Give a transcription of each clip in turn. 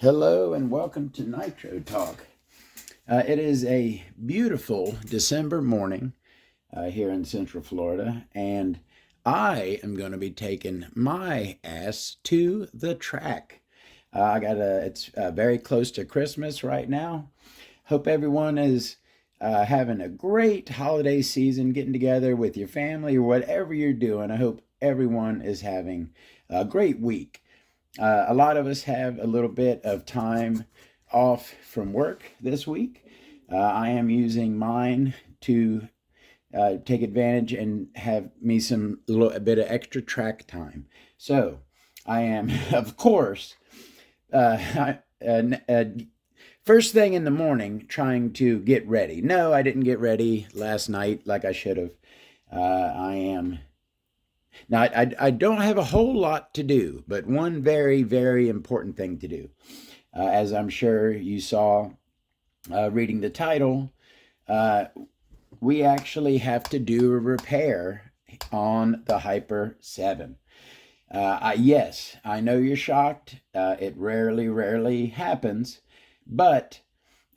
Hello and welcome to Nitro Talk. It is a beautiful December morning here in Central Florida, and I am going to be taking my ass to the track. It's very close to Christmas right now. Hope everyone is having a great holiday season, getting together with your family or whatever you're doing. I hope everyone is having a great week. A lot of us have a little bit of time off from work this week. I am using mine to take advantage and have me a bit of extra track time. So I am, of course, first thing in the morning trying to get ready. No, I didn't get ready last night like I should have. Now, I don't have a whole lot to do, but one very, very important thing to do. As I'm sure you saw reading the title, we actually have to do a repair on the Hyper 7. Yes, I know you're shocked. It rarely happens, but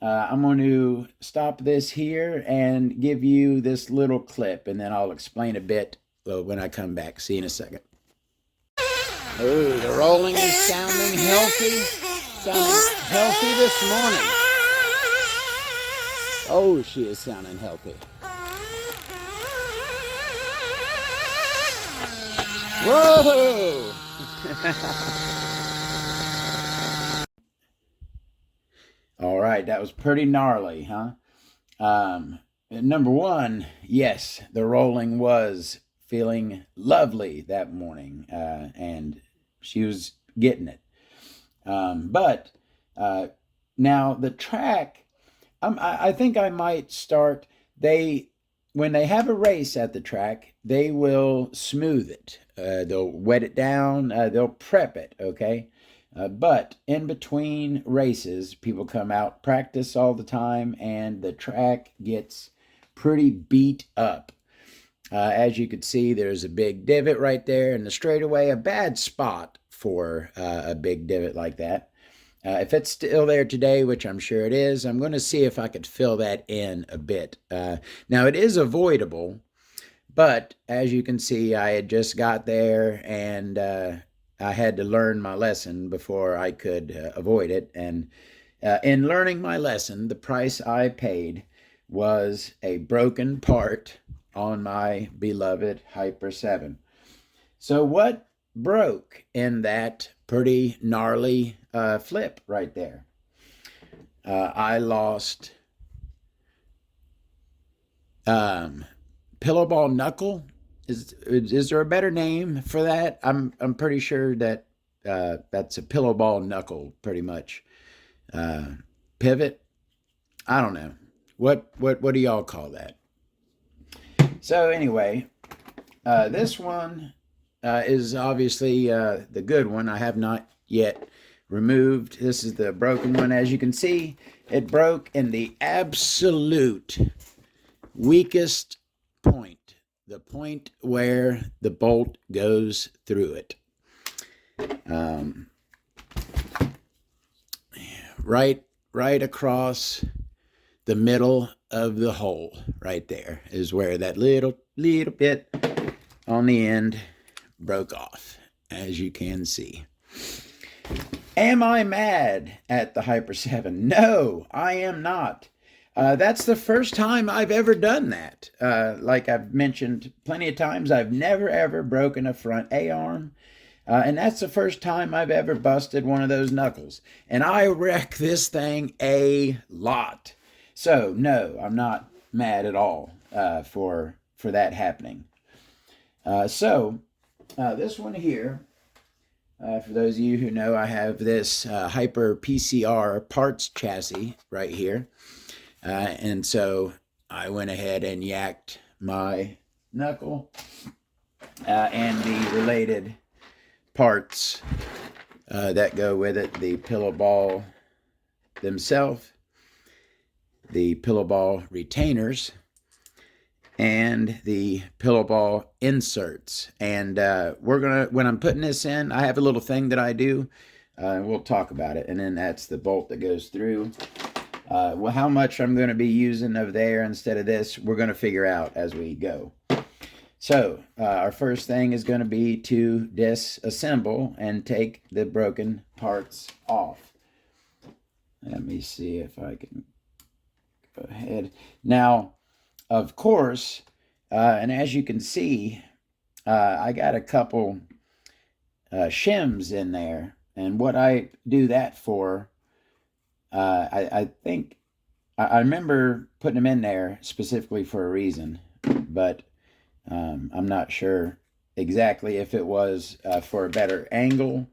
I'm going to stop this here and give you this little clip, and then I'll explain a bit when I come back. See you in a second. Oh, the rolling is sounding healthy. Sounding healthy this morning. Oh, she is sounding healthy. Whoa! All right, that was pretty gnarly, huh? Number one, yes, the rolling was feeling lovely that morning, and she was getting it. But now the track, I think I might start. When they have a race at the track, they will smooth it. They'll wet it down. They'll prep it. Okay. But in between races, people come out, practice all the time, and the track gets pretty beat up. As you can see, there's a big divot right there in the straightaway, a bad spot for a big divot like that. If it's still there today, which I'm sure it is, I'm going to see if I could fill that in a bit. Now, it is avoidable, but as you can see, I had just got there and I had to learn my lesson before I could avoid it. And in learning my lesson, the price I paid was a broken part on my beloved Hyper 7. So what broke in that pretty gnarly flip right there? I lost pillow ball knuckle. Is there a better name for that? I'm pretty sure that that's a pillow ball knuckle, pretty much. Pivot. I don't know. What do y'all call that? So anyway, this one is obviously the good one. I have not yet removed. This is the broken one. As you can see, it broke in the absolute weakest point, the point where the bolt goes through it. Right across the middle of the hole, right there is where that little bit on the end broke off, as you can see. Am I mad at the Hyper 7? No, I am not. That's the first time I've ever done that. Like I've mentioned plenty of times, I've never ever broken a front A-arm. And that's the first time I've ever busted one of those knuckles. And I wreck this thing a lot. So no, I'm not mad at all for that happening. This one here, for those of you who know, I have this Hyper PCR parts chassis right here. And so I went ahead and yacked my knuckle and the related parts that go with it, the pillow ball themselves, the pillow ball retainers, and the pillow ball inserts. And when I'm putting this in, I have a little thing that I do. We'll talk about it. And then that's the bolt that goes through. Well, how much I'm going to be using of there instead of this, we're going to figure out as we go. So our first thing is going to be to disassemble and take the broken parts off. Let me see if I can go ahead. Now, of course, and as you can see, I got a couple shims in there. And what I do that for, I think, I remember putting them in there specifically for a reason, but I'm not sure exactly if it was for a better angle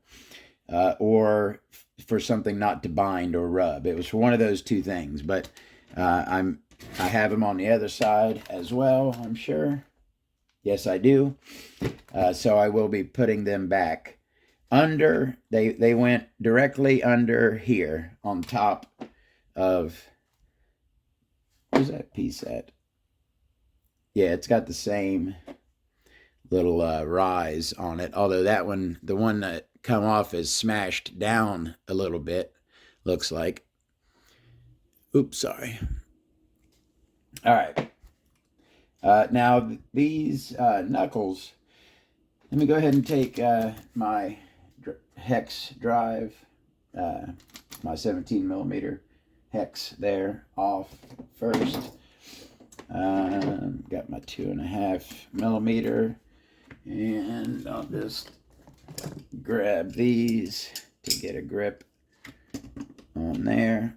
or for something not to bind or rub. It was for one of those two things, but I have them on the other side as well, I'm sure. Yes, I do. So I will be putting them back under. They went directly under here on top of, where's that piece at? Yeah, it's got the same little rise on it, although that one, the one that come off, is smashed down a little bit, looks like. Oops, sorry. All right. Now these knuckles, let me go ahead and take my hex drive, my 17 millimeter hex there off first. Got my 2.5 millimeter, and I'll just grab these to get a grip on there.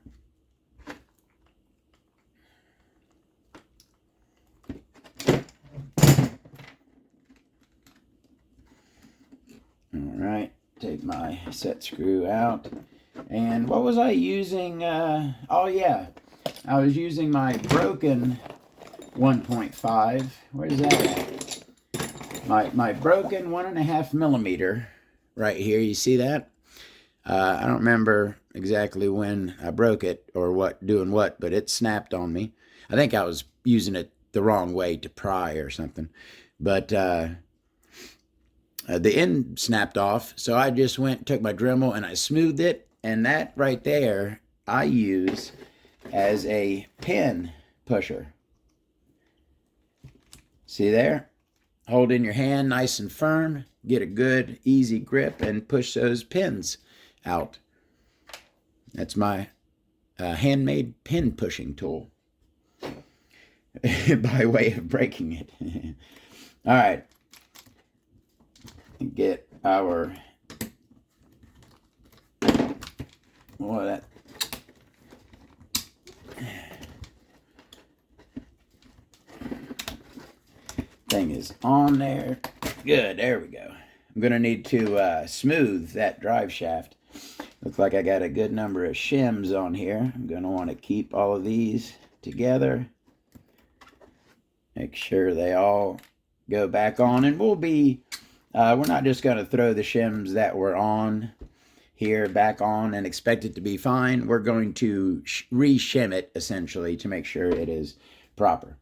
All right, take my set screw out. And what was I using? Oh yeah, I was using my broken 1.5. Where's that at? My broken 1.5 millimeter right here. You see that? I don't remember exactly when I broke it or doing what, but it snapped on me. I think I was using it the wrong way to pry or something. But the end snapped off, so I just took my Dremel and I smoothed it, and that right there I use as a pin pusher. See there? Hold in your hand nice and firm, get a good easy grip, and push those pins out. That's my handmade pin pushing tool by way of breaking it. All right. Get our, well, that thing is on there. Good, there we go. I'm gonna need to smooth that drive shaft. Looks like I got a good number of shims on here. I'm gonna want to keep all of these together. Make sure they all go back on, and we'll be we're not just going to throw the shims that were on here back on and expect it to be fine. We're going to re-shim it, essentially, to make sure it is proper.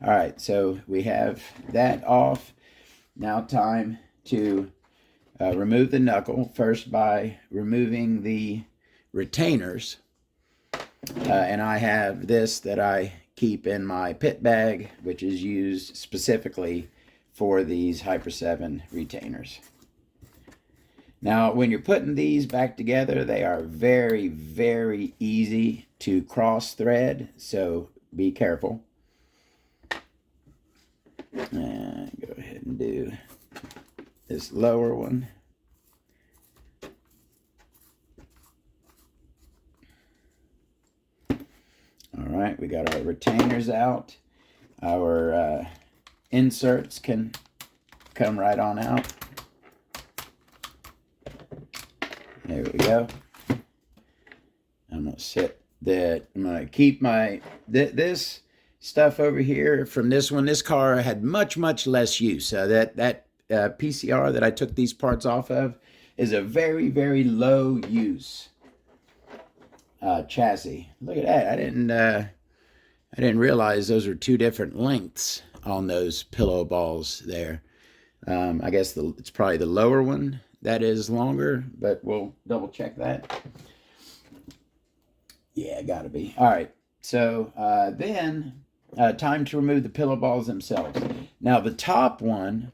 All right, so we have that off. Now time to remove the knuckle, first by removing the retainers. And I have this that I keep in my pit bag, which is used specifically for these Hyper 7 retainers. Now, when you're putting these back together, they are very, very easy to cross thread, so be careful. And go ahead and do this lower one. All right, we got our retainers out. Our inserts can come right on out. There we go. I'm gonna I'm gonna keep my this stuff over here from this one. This car had much less use. That PCR that I took these parts off of is a very, very low use chassis. Look at that. I didn't realize those are two different lengths on those pillow balls there. I guess it's probably the lower one that is longer, but we'll double check that. Yeah, gotta be. All right, so then time to remove the pillow balls themselves. Now the top one,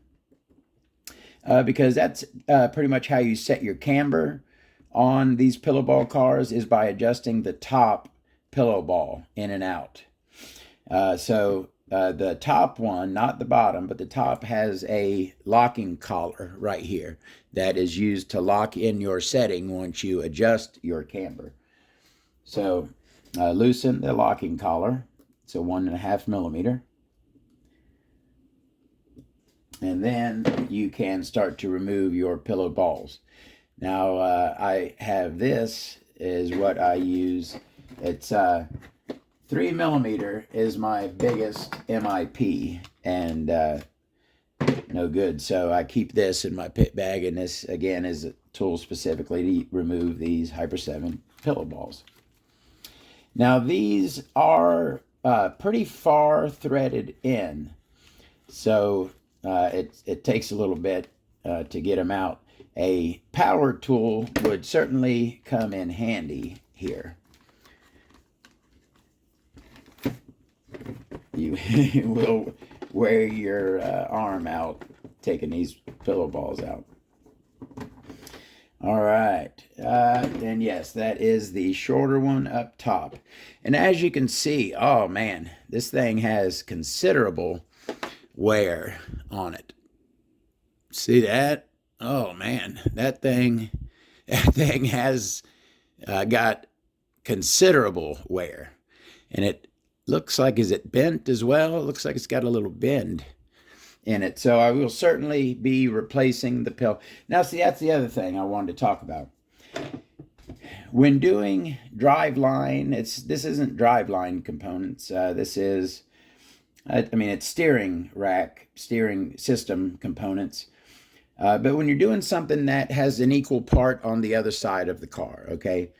because that's pretty much how you set your camber on these pillow ball cars, is by adjusting the top pillow ball in and out. So the top one, not the bottom, but the top has a locking collar right here that is used to lock in your setting once you adjust your camber. So loosen the locking collar. It's a 1.5 millimeter. And then you can start to remove your pillow balls. Now I have this is what I use. It's 3 millimeter is my biggest MIP, and no good. So I keep this in my pit bag, and this again is a tool specifically to remove these Hyper 7 pillow balls. Now these are pretty far threaded in, so it takes a little bit to get them out. A power tool would certainly come in handy here. You will wear your arm out taking these pillow balls out. All right, and yes, that is the shorter one up top. And as you can see, oh man, this thing has considerable wear on it. See that? Oh man, that thing has got considerable wear, and it looks like, is it bent as well? It looks like it's got a little bend in it. So I will certainly be replacing the pillow. Now, see, that's the other thing I wanted to talk about. When doing driveline, this isn't driveline components. This is, I mean, it's steering rack, steering system components. But when you're doing something that has an equal part on the other side of the car, okay?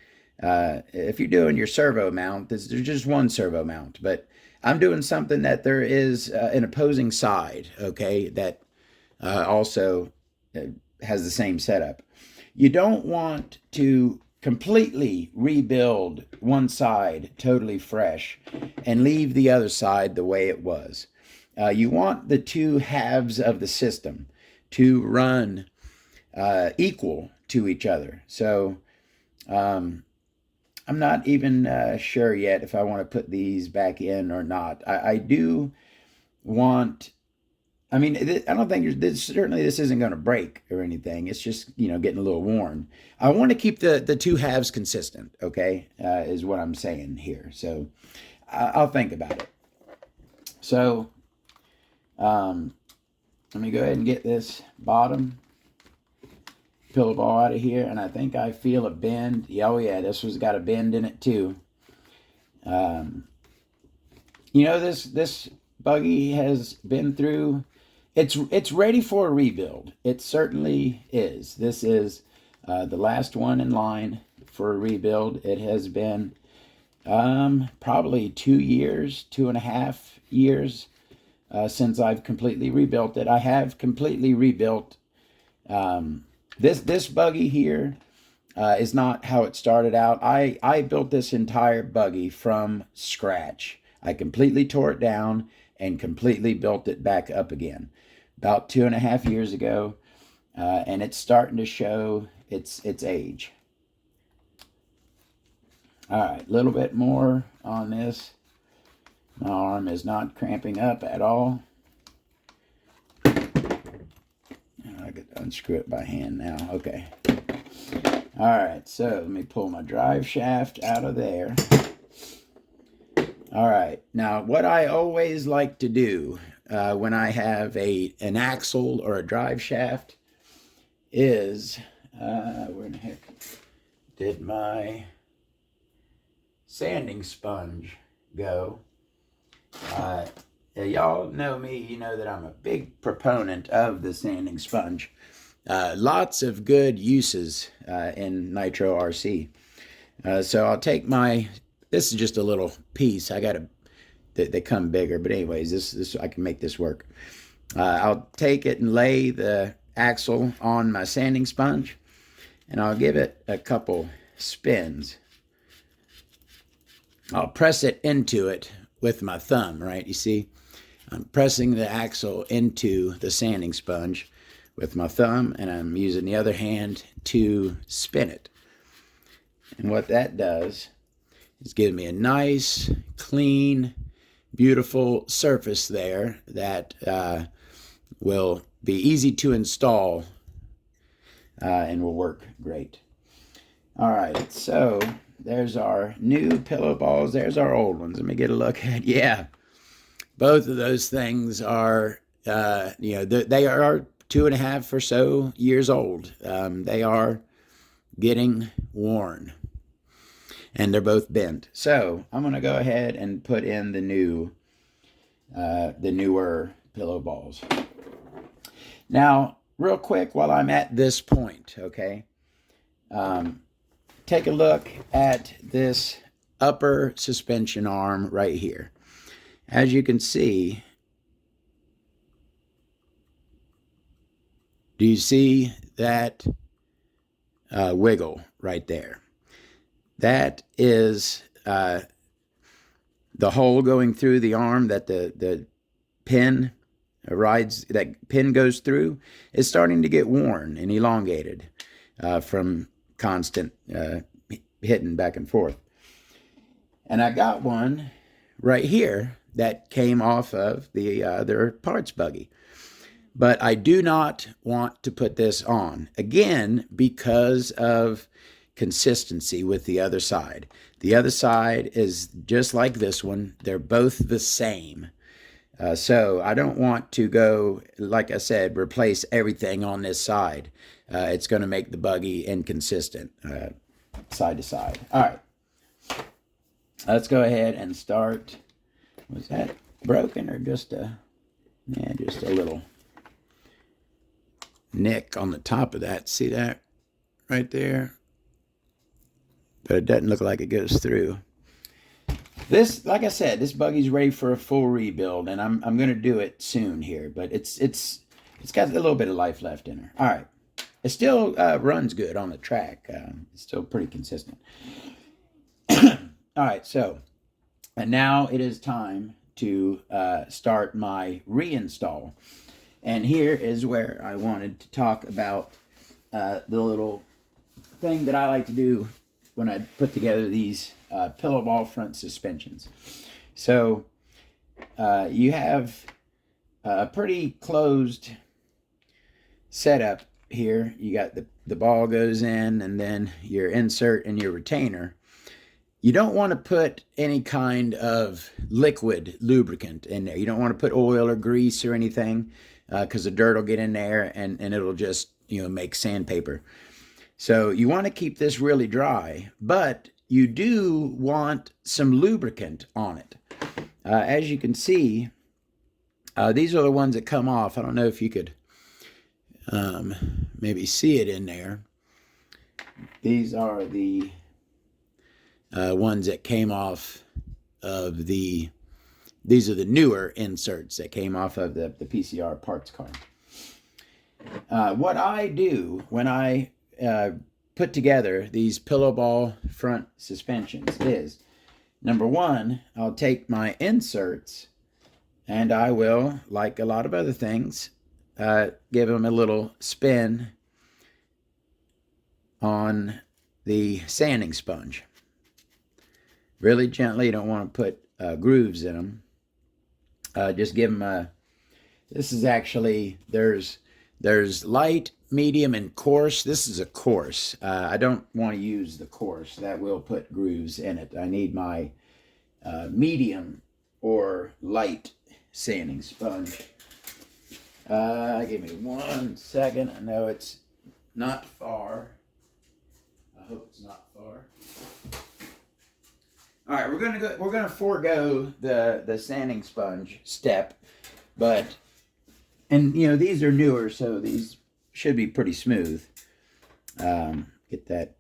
If you're doing your servo mount, there's just one servo mount. But I'm doing something that there is an opposing side, okay, that also has the same setup. You don't want to completely rebuild one side totally fresh and leave the other side the way it was. You want the two halves of the system to run equal to each other. So I'm not even sure yet if I want to put these back in or not. I do want, I mean, I don't think certainly this isn't going to break or anything. It's just, you know, getting a little worn. I want to keep the two halves consistent, okay, is what I'm saying here. So I'll think about it. So let me go ahead and get this bottom pillow ball out of here, and I think I feel a bend. Yeah, oh yeah, this one's got a bend in it too. You know, this buggy has been through. It's ready for a rebuild. It certainly is. This is the last one in line for a rebuild. It has been probably 2 years, 2.5 years since I've completely rebuilt it. I have completely rebuilt this buggy here. Is not how it started out. I built this entire buggy from scratch. I completely tore it down and completely built it back up again about 2.5 years ago, and it's starting to show its age. All right, a little bit more on this. My arm is not cramping up at all. I could unscrew it by hand now. Okay. All right, so let me pull my drive shaft out of there. All right, now what I always like to do when I have an axle or a drive shaft is, where in the heck did my sanding sponge go? Y'all know me, you know that I'm a big proponent of the sanding sponge. Lots of good uses in Nitro RC. So I'll take this is just a little piece. They come bigger, but anyways, this I can make this work. I'll take it and lay the axle on my sanding sponge, and I'll give it a couple spins. I'll press it into it with my thumb, right? You see, I'm pressing the axle into the sanding sponge with my thumb, and I'm using the other hand to spin it. And what that does is give me a nice, clean, beautiful surface there that will be easy to install and will work great. All right, so there's our new pillow balls. There's our old ones. Let me get a look at, yeah. Both of those things are, they are 2.5 or so years old. They are getting worn, and they're both bent. So I'm going to go ahead and put in the newer pillow balls. Now, real quick, while I'm at this point, okay, take a look at this upper suspension arm right here. As you can see, do you see that wiggle right there? That is the hole going through the arm that the pin goes through is starting to get worn and elongated from constant hitting back and forth. And I got one right here that came off of the other parts buggy. But I do not want to put this on, again, because of consistency with the other side. The other side is just like this one. They're both the same. So I don't want to go, like I said, replace everything on this side. It's going to make the buggy inconsistent side to side. All right. Let's go ahead and start. Was that broken or just a little nick on the top of that? See that right there? But it doesn't look like it goes through. This, like I said, this buggy's ready for a full rebuild, and I'm going to do it soon here. But it's got a little bit of life left in her. All right. It still runs good on the track. It's still pretty consistent. All right, so and now it is time to start my reinstall. And here is where I wanted to talk about the little thing that I like to do when I put together these pillow ball front suspensions. So you have a pretty closed setup here. You got the ball goes in, and then your insert and your retainer. You don't want to put any kind of liquid lubricant in there. You don't want to put oil or grease or anything because the dirt will get in there and it'll just, make sandpaper. So you want to keep this really dry, but you do want some lubricant on it. As you can see, these are the ones that come off. I don't know if you could maybe see it in there. These are the ones that came off of these are the newer inserts that came off of the PCR parts card. What I do when I put together these pillow ball front suspensions is, number one, I'll take my inserts and I will, like a lot of other things, give them a little spin on the sanding sponge. Really gently. You don't want to put grooves in them. Just give them this is actually, there's light, medium, and coarse. This is a coarse. I don't want to use the coarse. That will put grooves in it. I need my medium or light sanding sponge. Give me 1 second. I know it's not far. I hope it's not far. All right, we're gonna forego the sanding sponge step, and these are newer, so these should be pretty smooth. Get that.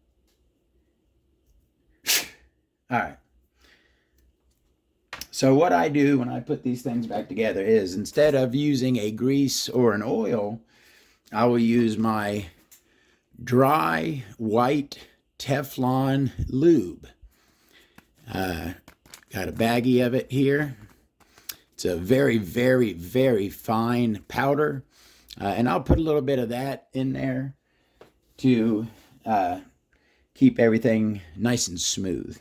All right. So what I do when I put these things back together is, instead of using a grease or an oil, I will use my dry white Teflon lube. Got a baggie of it here. It's a very, very, very fine powder. And I'll put a little bit of that in there to keep everything nice and smooth.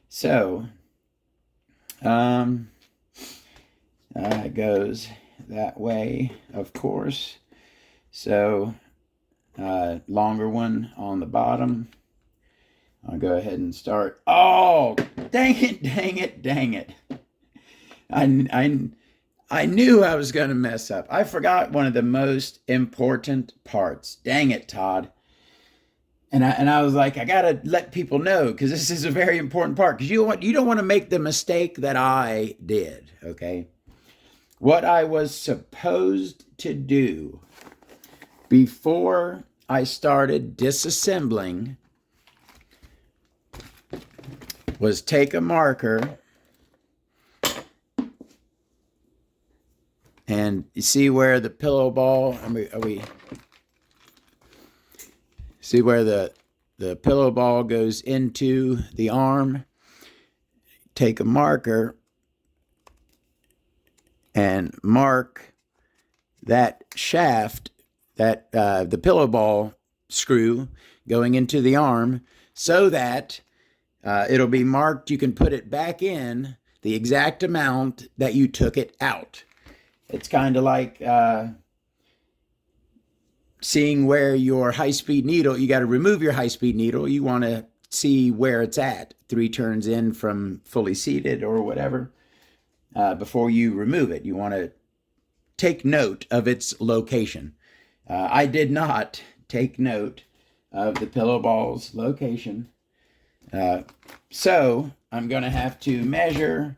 So, it goes that way, of course. So, longer one on the bottom. I'll go ahead and start. Oh, dang it, dang it, dang it. I knew I was going to mess up. I forgot one of the most important parts. Dang it, Todd. And I was like, I got to let people know because this is a very important part. Because you don't want to make the mistake that I did, okay? What I was supposed to do before I started disassembling was take a marker and see where the pillow ball, see where the pillow ball goes into the arm. Take a marker and mark that shaft, that the pillow ball screw going into the arm, so that it'll be marked. You can put it back in the exact amount that you took it out. It's kind of like seeing where your high-speed needle, you got to remove your high-speed needle. You want to see where it's at 3 turns in from fully seated or whatever before you remove it. You want to take note of its location. I did not take note of the pillow ball's location. So I'm going to have to measure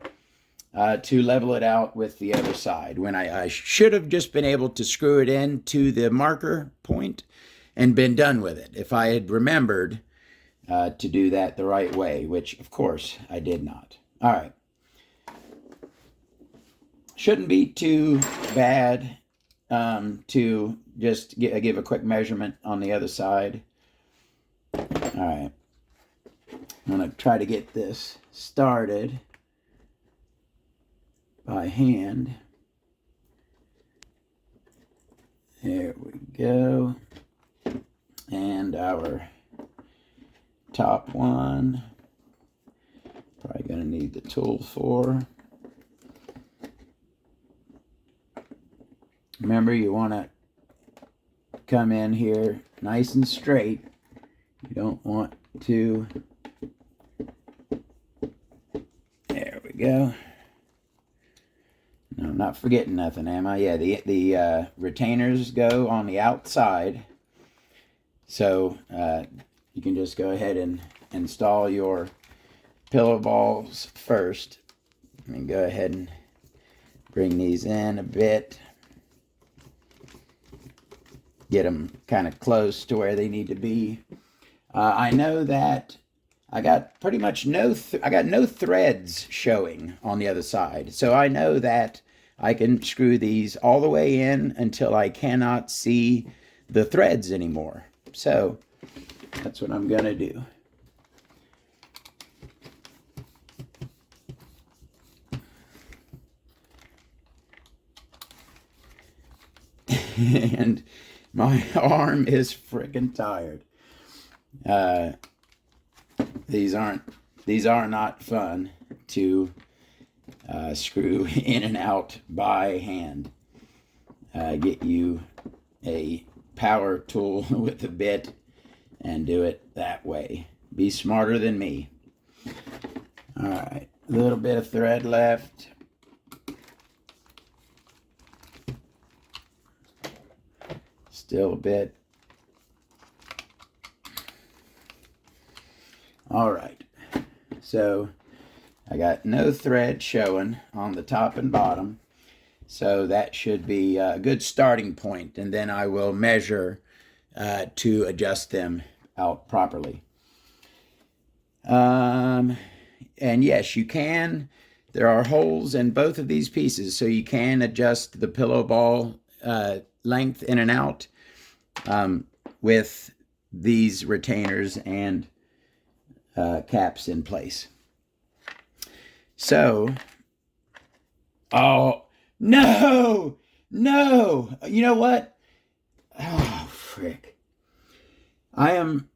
to level it out with the other side, when I should have just been able to screw it in to the marker point and been done with it if I had remembered to do that the right way, which of course I did not. All right. Shouldn't be too bad to just give a quick measurement on the other side. All right. I'm going to try to get this started by hand. There we go. And our top one, probably going to need the tool for. Remember, you want to come in here nice and straight. You don't want to. There we go. No, I'm not forgetting nothing, am I? Yeah, the retainers go on the outside. So you can just go ahead and install your pillow balls first. And go ahead and bring these in a bit. Get them kind of close to where they need to be. I know that I got pretty much no threads showing on the other side. So I know that I can screw these all the way in until I cannot see the threads anymore. So that's what I'm going to do. And my arm is freaking tired. These are not fun to screw in and out by hand. Get you a power tool with a bit and do it that way. Be smarter than me. All right, a little bit of thread left. Still a bit. All right, so I got no thread showing on the top and bottom, so that should be a good starting point, and then I will measure to adjust them out properly. And yes, you can. There are holes in both of these pieces, so you can adjust the pillow ball length in and out. with these retainers and caps in place. So, oh, no, you know what? Oh, frick. I'm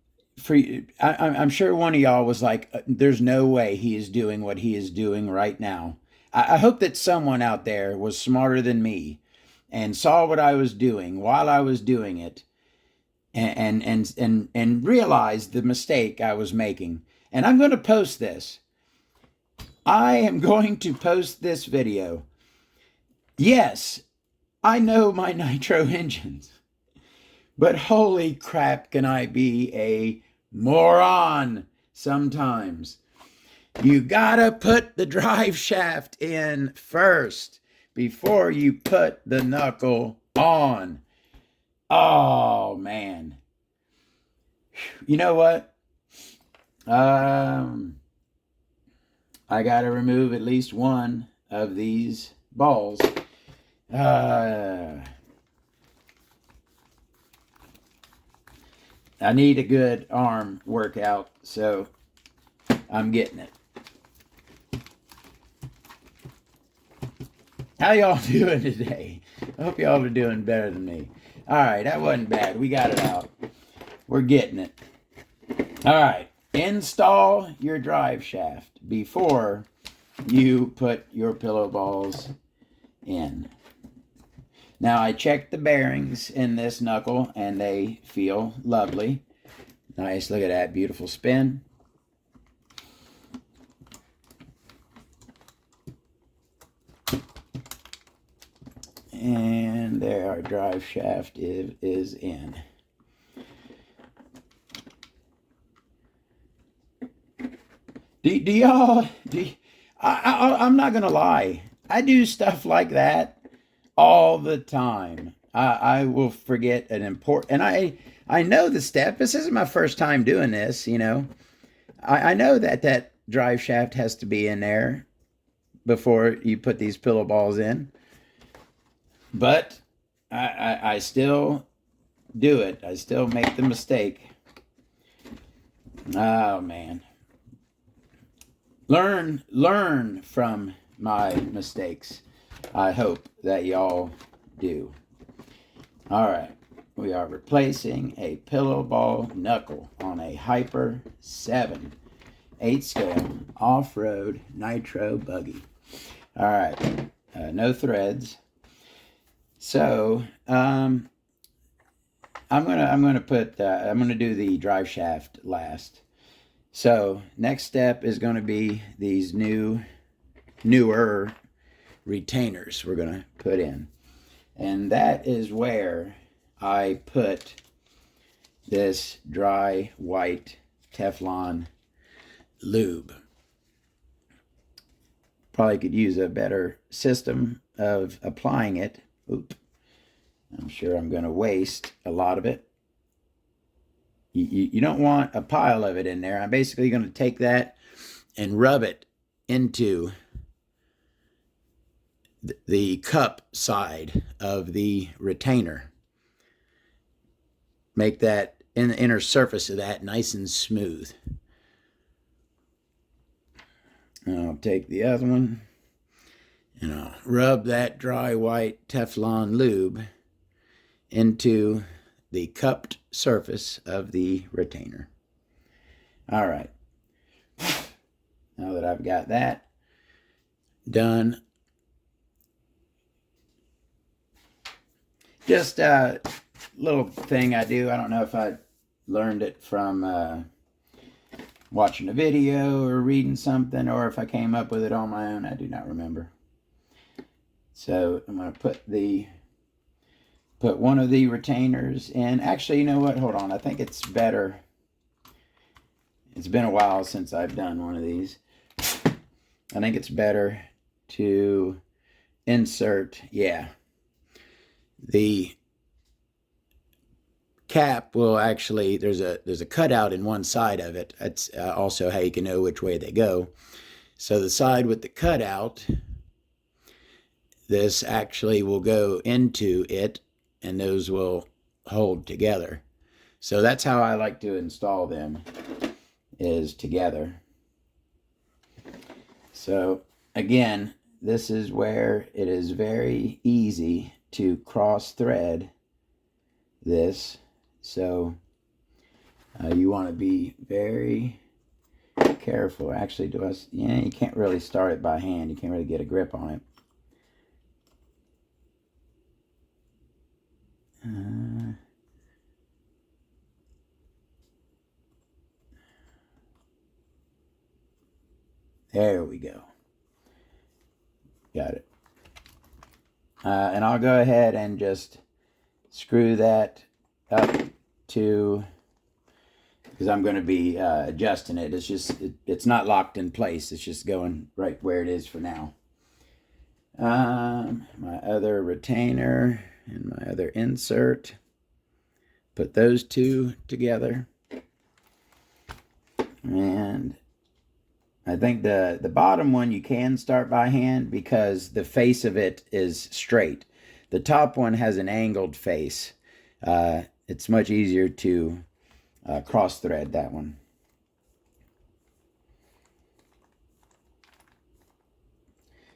sure one of y'all was like, there's no way he is doing what he is doing right now. I hope that someone out there was smarter than me and saw what I was doing while I was doing it and realized the mistake I was making. And I'm going to post this. I am going to post this video. Yes, I know my Nitro engines, but holy crap, can I be a moron sometimes. You gotta put the drive shaft in first before you put the knuckle on. Oh, man. You know what? I got to remove at least one of these balls. I need a good arm workout, so I'm getting it. How y'all doing today? I hope y'all are doing better than me. All right, that wasn't bad. We got it out. We're getting it. All right, install your drive shaft before you put your pillow balls in. Now, I checked the bearings in this knuckle, and they feel lovely. Nice, look at that beautiful spin. And there, our drive shaft is in. I'm not going to lie. I do stuff like that all the time. I will forget an important, and I know the step. This isn't my first time doing this, you know. I know that drive shaft has to be in there before you put these pillow balls in. But I still do it. I still make the mistake. Oh, man. Learn from my mistakes. I hope that y'all do. All right. We are replacing a pillow ball knuckle on a Hyper 7 8 scale off-road Nitro buggy. All right. No threads. So I'm gonna do the drive shaft last. So next step is going to be these newer retainers we're going to put in, and that is where I put this dry white Teflon lube. Probably could use a better system of applying it. Oop. I'm sure I'm going to waste a lot of it. You don't want a pile of it in there. I'm basically going to take that and rub it into the cup side of the retainer. Make that inner surface of that nice and smooth. And I'll take the other one and I'll rub that dry white Teflon lube into the cupped surface of the retainer. All right. Now that I've got that done, just a little thing I do. I don't know if I learned it from watching a video or reading something, or if I came up with it on my own. I do not remember. So I'm going to put one of the retainers in. Actually, you know what? Hold on. I think it's better. It's been a while since I've done one of these. I think it's better to insert, the cap will actually, there's a cutout in one side of it. That's also how you can know which way they go. So the side with the cutout, this actually will go into it, and those will hold together. So that's how I like to install them, is together. So again, this is where it is very easy to cross thread this. So you want to be very careful. Actually, you can't really start it by hand. You can't really get a grip on it. There we go. Got it. And I'll go ahead and just screw that up to, because I'm going to be adjusting it. It's not locked in place. It's just going right where it is for now. My other retainer and my other insert. Put those two together. And I think the bottom one you can start by hand because the face of it is straight. The top one has an angled face. It's much easier to cross thread that one.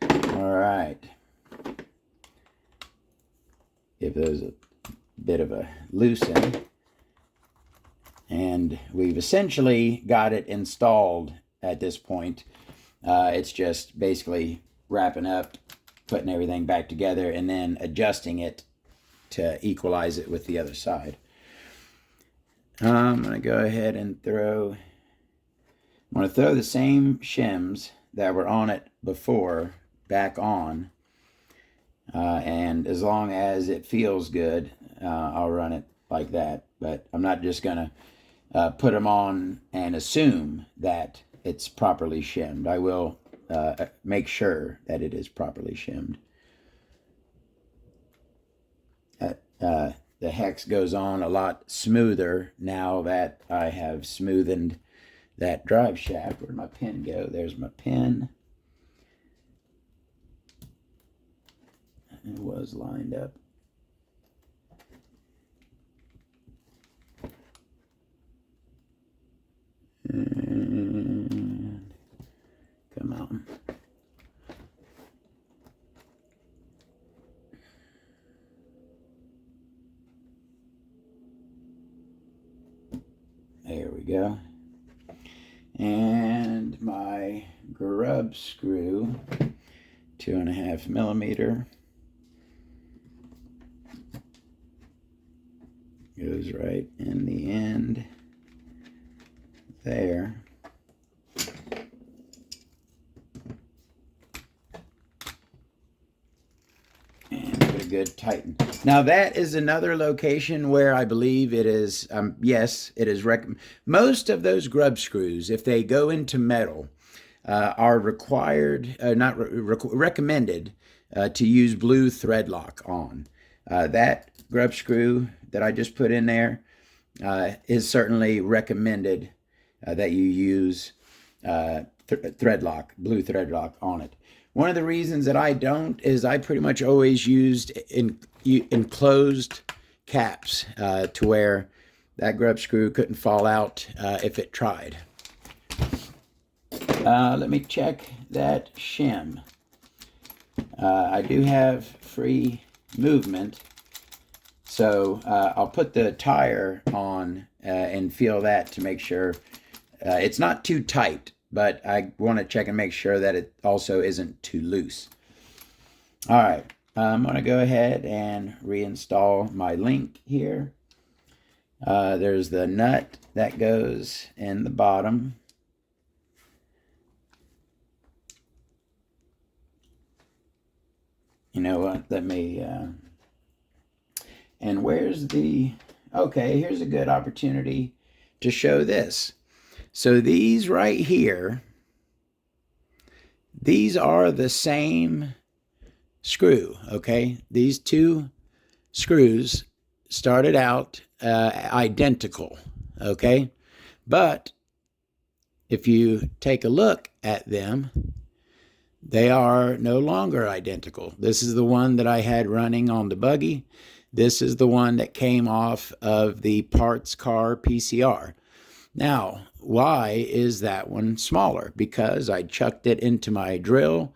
All right. Give those a bit of a loosen. And we've essentially got it installed at this point. It's just basically wrapping up, putting everything back together, and then adjusting it to equalize it with the other side. I'm going to go ahead and throw the same shims that were on it before back on. And as long as it feels good, I'll run it like that. But I'm not just going to put them on and assume that it's properly shimmed. I will make sure that it is properly shimmed. The hex goes on a lot smoother now that I have smoothened that drive shaft. Where'd my pin go? There's my pin. It was lined up. And come out. There we go. And my grub screw, 2.5 millimeter, goes right in the end there. And give it a good tighten. Now that is another location where I believe it is, yes, it is most of those grub screws, if they go into metal, are required, recommended to use blue thread lock on. That grub screw that I just put in there is certainly recommended that you use thread lock, blue thread lock on it. One of the reasons that I don't is I pretty much always used enclosed caps to where that grub screw couldn't fall out if it tried. Let me check that shim. I do have free movement, so I'll put the tire on and feel that to make sure it's not too tight, but I want to check and make sure that it also isn't too loose. All right, I'm going to go ahead and reinstall my link here. There's the nut that goes in the bottom. You know what, let me, and where's the, okay, here's a good opportunity to show this. So these right here, these are the same screw, okay? These two screws started out identical, okay? But if you take a look at them, they are no longer identical. This is the one that I had running on the buggy. This is the one that came off of the parts car PCR. Now, why is that one smaller? Because I chucked it into my drill,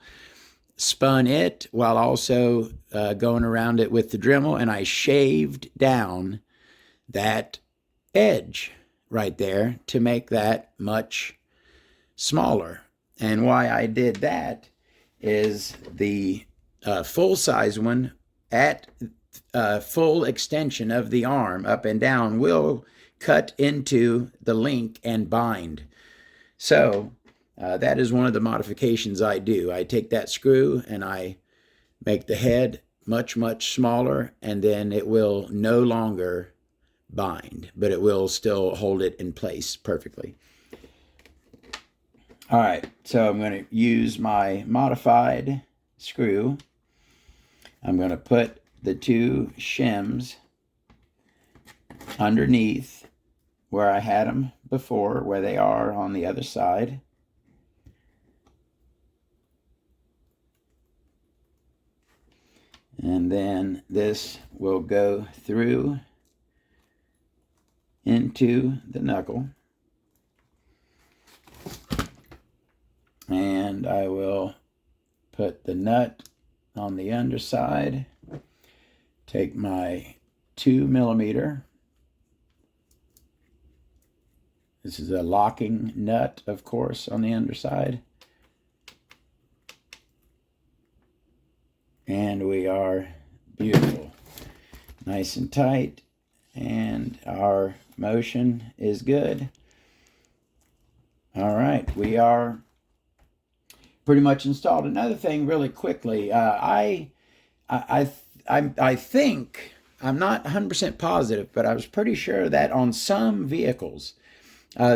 spun it while also going around it with the Dremel, and I shaved down that edge right there to make that much smaller. And why I did that is the full-size one at full extension of the arm up and down will cut into the link and bind. So that is one of the modifications I do. I take that screw and I make the head much, much smaller, and then it will no longer bind, but it will still hold it in place perfectly. All right, so I'm going to use my modified screw. I'm going to put the two shims underneath where I had them before, where they are on the other side. And then this will go through into the knuckle. And I will put the nut on the underside. Take my 2mm. This is a locking nut, of course, on the underside. And we are beautiful. Nice and tight. And our motion is good. All right, we are pretty much installed. Another thing really quickly, I think, I'm not 100% positive, but I was pretty sure that on some vehicles,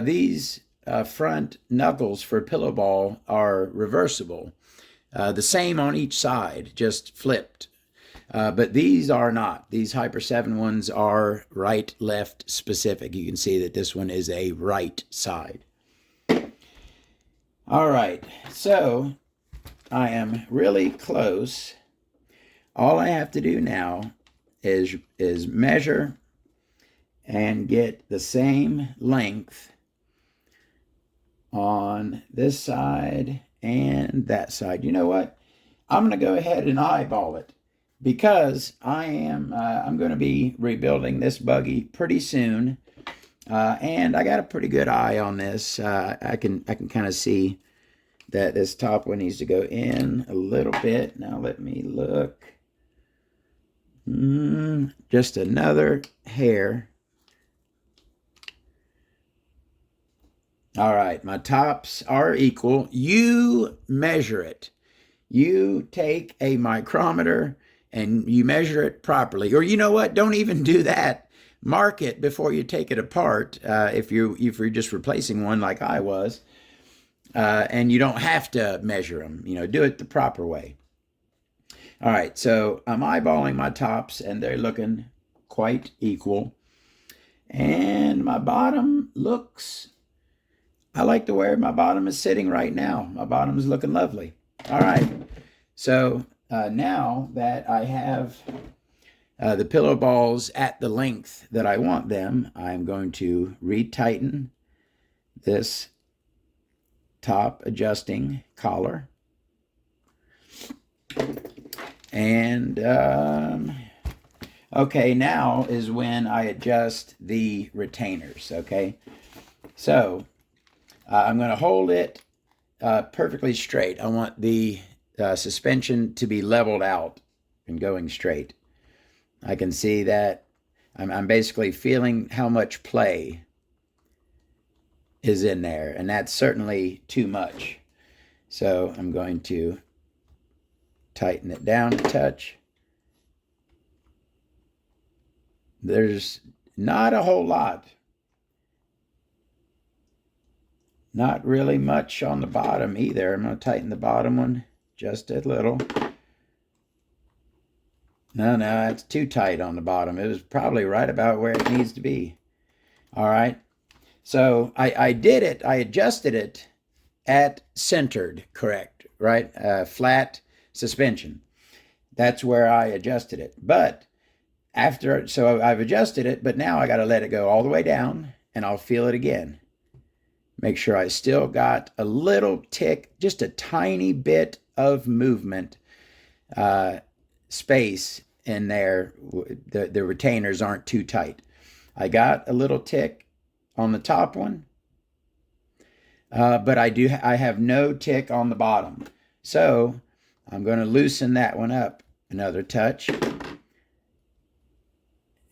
these front knuckles for pillow ball are reversible. The same on each side, just flipped. But these are not. These Hyper 7 ones are right-left specific. You can see that this one is a right side. All right, so I am really close. All I have to do now is measure and get the same length on this side and that side. You know what? I'm going to go ahead and eyeball it because I'm going to be rebuilding this buggy pretty soon. And I got a pretty good eye on this. I can kind of see that this top one needs to go in a little bit. Now let me look. Just another hair. All right, my tops are equal. You measure it. You take a micrometer and you measure it properly. Or you know what? Don't even do that. Mark it before you take it apart if you're just replacing one like I was. And you don't have to measure them. You know, do it the proper way. All right, so I'm eyeballing my tops, and they're looking quite equal. And my bottom looks, I like the way my bottom is sitting right now. My bottom is looking lovely. All right, so now that I have the pillow balls at the length that I want them, I'm going to retighten this top adjusting collar. And okay, now is when I adjust the retainers. Okay, so I'm going to hold it perfectly straight. I want the suspension to be leveled out and going straight. I can see that I'm basically feeling how much play is in there, and that's certainly too much. So I'm going to tighten it down a touch. There's not a whole lot. Not really much on the bottom either. I'm going to tighten the bottom one just a little. No, it's too tight on the bottom. It was probably right about where it needs to be. All right. So I did it. I adjusted it at centered, correct, right? Flat suspension. That's where I adjusted it. But so I've adjusted it, but now I got to let it go all the way down, and I'll feel it again. Make sure I still got a little tick, just a tiny bit of movement, space in there. The retainers aren't too tight. I got a little tick on the top one, but I have no tick on the bottom. So I'm going to loosen that one up another touch.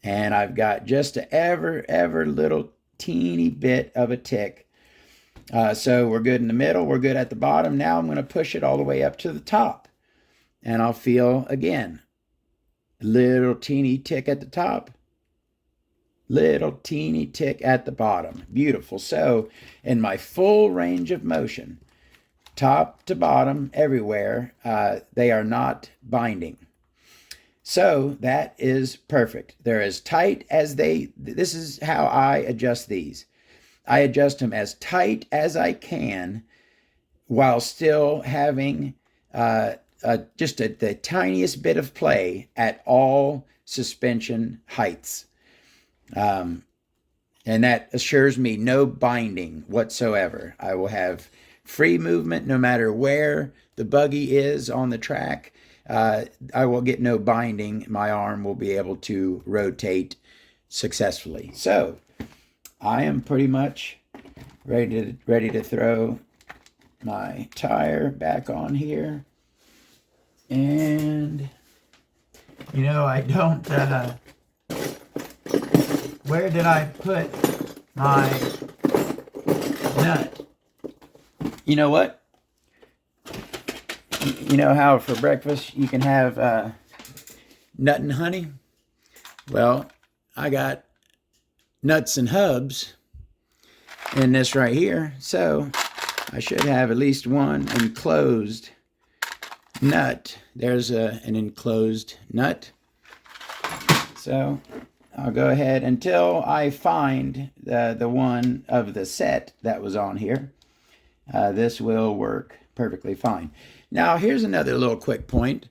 And I've got just an ever little teeny bit of a tick. So we're good in the middle. We're good at the bottom. Now I'm going to push it all the way up to the top. And I'll feel, again, little teeny tick at the top. Little teeny tick at the bottom. Beautiful. So in my full range of motion, top to bottom, everywhere, they are not binding. So that is perfect. They're as tight as this is how I adjust these. I adjust them as tight as I can while still having just the tiniest bit of play at all suspension heights. And that assures me no binding whatsoever. I will have free movement no matter where the buggy is on the track. I will get no binding. My arm will be able to rotate successfully. So I am pretty much ready to throw my tire back on here. And, I don't, where did I put my nut? You know what? You know how for breakfast you can have nut and honey? Well, I got nuts and hubs in this right here. So I should have at least one enclosed nut. There's an enclosed nut. So I'll go ahead until I find the one of the set that was on here. This will work perfectly fine. Now, here's another little quick point.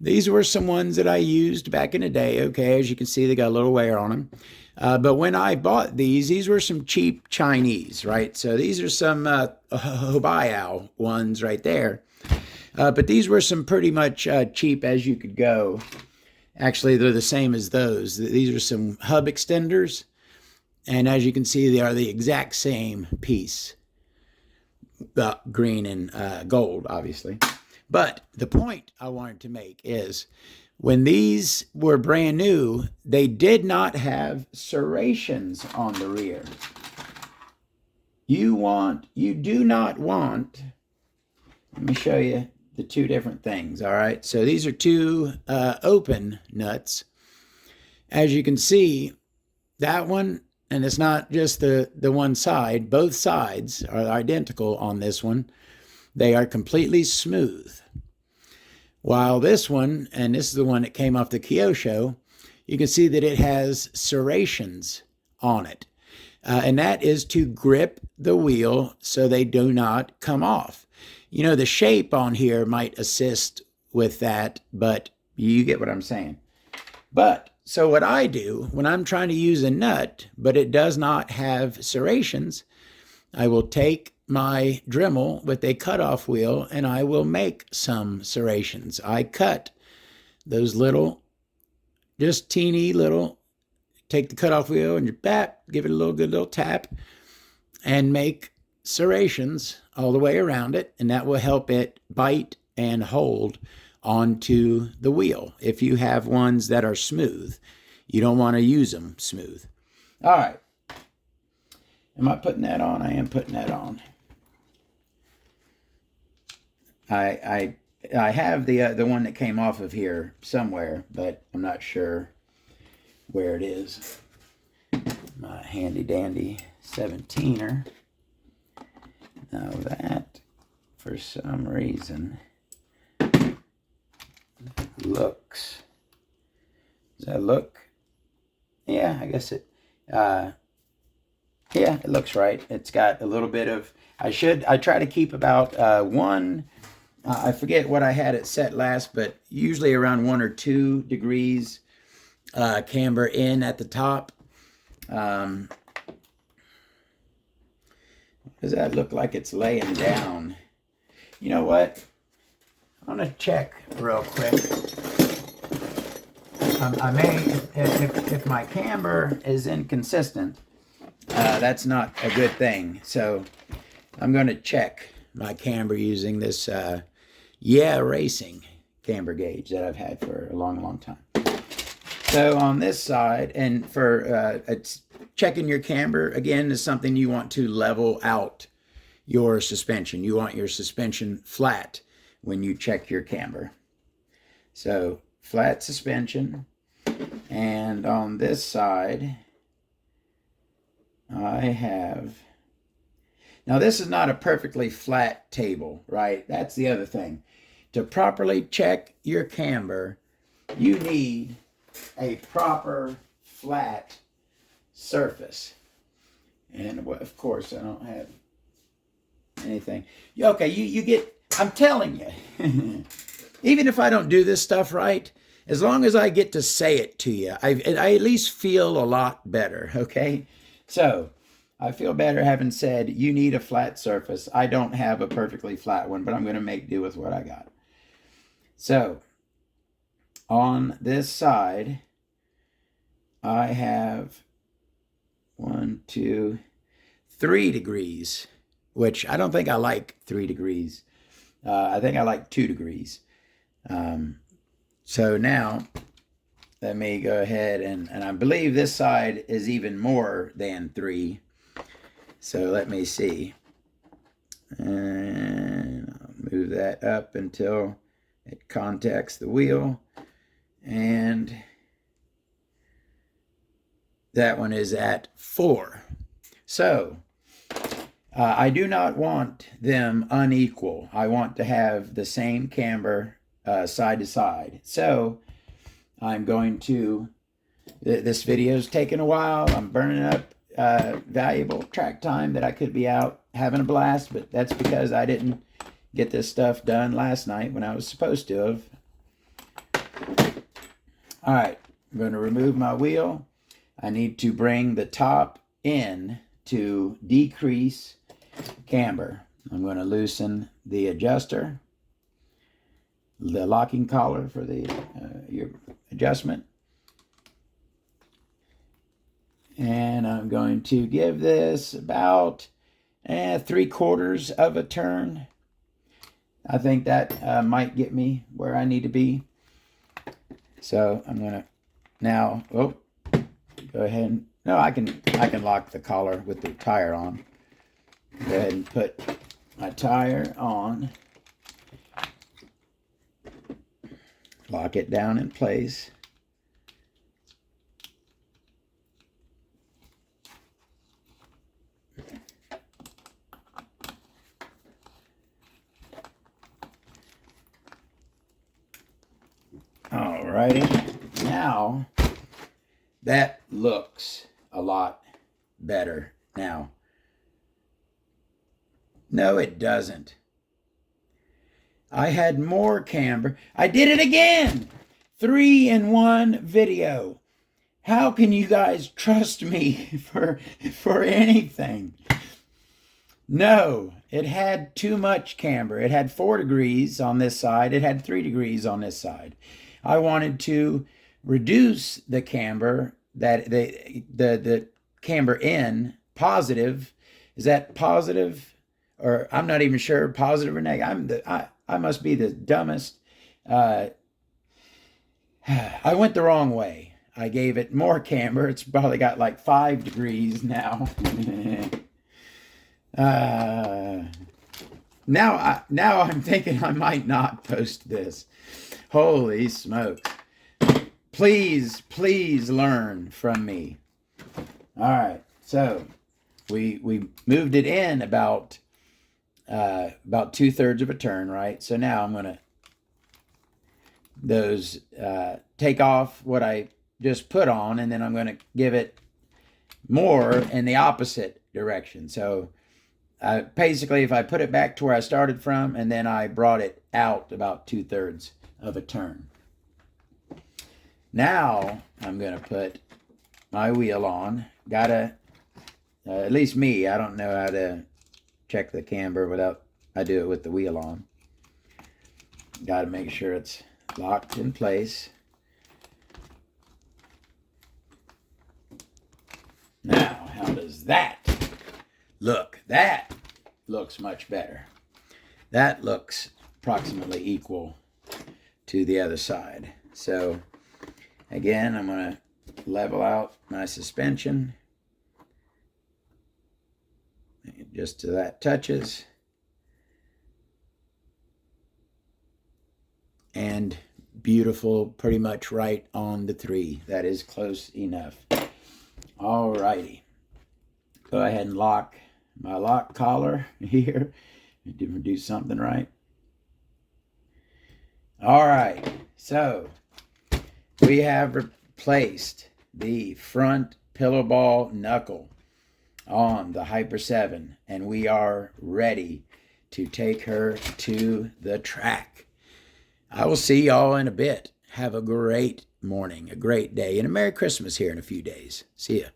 These were some ones that I used back in the day. Okay, as you can see, they got a little wear on them. But when I bought these were some cheap Chinese, right? So these are some Hobiao ones right there. But these were some pretty much cheap as you could go. Actually, they're the same as those. These are some hub extenders. And as you can see, they are the exact same piece. Green and gold, obviously. But the point I wanted to make is when these were brand new, they did not have serrations on the rear. You do not want, let me show you the two different things, all right? So these are two open nuts. As you can see, that one, and it's not just the one side, both sides are identical on this one. They are completely smooth. While this one, and this is the one that came off the Kyosho, you can see that it has serrations on it. And that is to grip the wheel so they do not come off. The shape on here might assist with that, but you get what I'm saying. So what I do when I'm trying to use a nut, but it does not have serrations, I will take my Dremel with a cutoff wheel and I will make some serrations. I cut those little, just teeny little, take the cutoff wheel and give it a good little tap and make serrations all the way around it. And that will help it bite and hold onto the wheel. If you have ones that are smooth, you don't want to use them smooth. All right. Am I putting that on? I am putting that on. I have the one that came off of here somewhere, but I'm not sure where it is. My handy dandy 17er. Now that, for some reason, looks. Does that look? Yeah, I guess it. Yeah, it looks right. It's got a little bit of. I try to keep about one. I forget what I had it set last, but usually around 1 or 2 degrees camber in at the top. Does that look like it's laying down? You know what? I'm going to check real quick. I may, if my camber is inconsistent, that's not a good thing. So I'm going to check my camber using this Yeah Racing camber gauge that I've had for a long, long time. So on this side, and for checking your camber, again, is something you want to level out your suspension. You want your suspension flat when you check your camber. So flat suspension. And on this side, I have, now this is not a perfectly flat table, right? That's the other thing. To properly check your camber, you need a proper flat surface. And of course, I don't have anything. Okay, you get, I'm telling you, even if I don't do this stuff right, as long as I get to say it to you, I at least feel a lot better, okay? So, I feel better having said, you need a flat surface. I don't have a perfectly flat one, but I'm going to make do with what I got. So, on this side, I have 1, 2, 3 degrees, which I don't think I like 3 degrees. I think I like 2 degrees. So now, let me go ahead and I believe this side is even more than 3. So let me see. And I'll move that up until it contacts the wheel. And that one is at 4. So I do not want them unequal. I want to have the same camber side to side. So I'm going to, this video is taking a while. I'm burning up valuable track time that I could be out having a blast, but that's because I didn't get this stuff done last night when I was supposed to have. All right, I'm going to remove my wheel. I need to bring the top in to decrease camber. I'm going to loosen the adjuster, the locking collar for the your adjustment. And I'm going to give this about 3/4 of a turn. I think that might get me where I need to be. So I'm going to now, go ahead and, no, I can lock the collar with the tire on. Go ahead and put my tire on. Lock it down in place. Alrighty, now that looks a lot better now. No, it doesn't. I had more camber. I did it again! 3-in-1 video. How can you guys trust me for anything? No, it had too much camber. It had 4 degrees on this side. It had 3 degrees on this side. I wanted to reduce the camber, that the camber in positive. Is that positive? Or I'm not even sure, positive or negative. I must be the dumbest. I went the wrong way. I gave it more camber. It's probably got like 5 degrees now. Now I'm thinking I might not post this. Holy smokes. Please learn from me. All right, so we moved it in about 2/3 of a turn, right? So now I'm gonna take off what I just put on, and then I'm gonna give it more in the opposite direction. So basically, if I put it back to where I started from, and then I brought it out about 2/3 of a turn. Now I'm going to put my wheel on. Gotta, at least me, I don't know how to check the camber without, I do it with the wheel on. Gotta make sure it's locked in place. Now, how does that look? That looks much better. That looks approximately equal to the other side. So, again, I'm going to level out my suspension just till that touches. And beautiful, pretty much right on the 3. That is close enough. Alrighty. Go ahead and lock my lock collar here. Didn't do something right. Alright, so we have replaced the front pillow ball knuckle on the Hyper 7, and we are ready to take her to the track. I will see y'all in a bit. Have a great morning, a great day, and a Merry Christmas here in a few days. See ya.